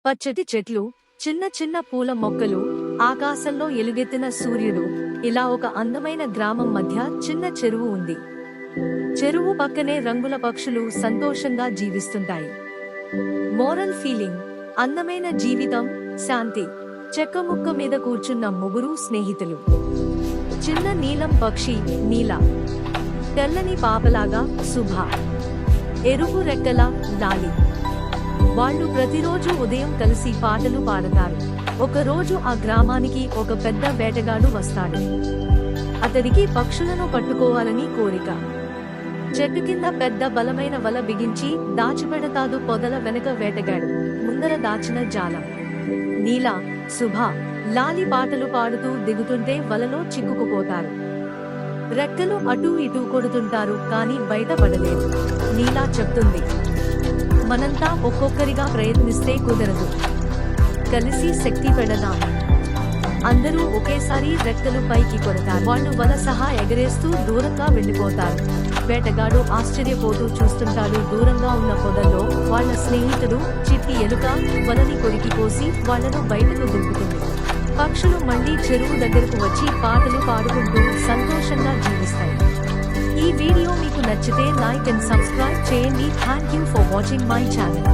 పచ్చటి చెట్లు, చిన్న చిన్న పూల మొక్కలు, ఆకాశంలో ఎలుగెత్తిన సూర్యుడు, ఇలా ఒక అందమైన గ్రామం మధ్య చిన్న చెరువు ఉంది. చెరువు పక్కనే రంగుల పక్షులు సంతోషంగా జీవిస్తుంటాయి. మోరల్ ఫీలింగ్: అందమైన జీవితం, శాంతి. చెక్క ముక్క మీద కూర్చున్న ముగ్గురు స్నేహితులు. చిన్న నీలం పక్షి నీల, తెల్లని పాపలాగా శుభ, ఎరుపు రెక్కల లాలి. వాళ్ళు ప్రతిరోజు ఉదయం కలిసి పాటలు పాడతారు. ఒకరోజు ఆ గ్రామానికి ఒక పెద్ద వేటగాడు వస్తాడు. అతడికి పక్షులను పట్టుకోవాలని కోరిక. చెట్టు కింద పెద్ద బలమైన వల బిగించి దాచిపెడతాడు. పొదల వెనక వేటగాడు, ముందర దాచిన జాలం. నీల, శుభ, లాలి పాటలు పాడుతూ దిగుతుంటే వలలో చిక్కుకుపోతారు. రెక్కలు అటూ ఇటూ కొడుతుంటారు, కానీ బయటపడలేదు. నీలా చెప్తుంది, మనంతా ఒక్కొక్కరిగా ప్రయత్నిస్తే కుదరదు, కలిసి శక్తి పెడదాం. అందరూ ఒకేసారి రెక్కలు పైకి కొడతారు. వాళ్ళు వల సహా ఎగరేస్తూ దూరంగా వెళ్లిపోతారు. వేటగాడు ఆశ్చర్యపోతూ చూస్తుంటాడు. దూరంగా ఉన్న పొదల్లో వాళ్ళ స్నేహితుడు చిట్టి ఎలుక వలని కొరికి కోసి వాళ్లను బయటకు దింపుతుంది. పక్షులు మళ్లీ చెరువు దగ్గరకు వచ్చి పాటలు పాడుకుంటూ సంతోషంగా జీవిస్తాయి. ఈ వీడియో మీకు నచ్చితే లైక్ అండ్ సబ్స్క్రైబ్ చేయండి. Thank you for watching my channel.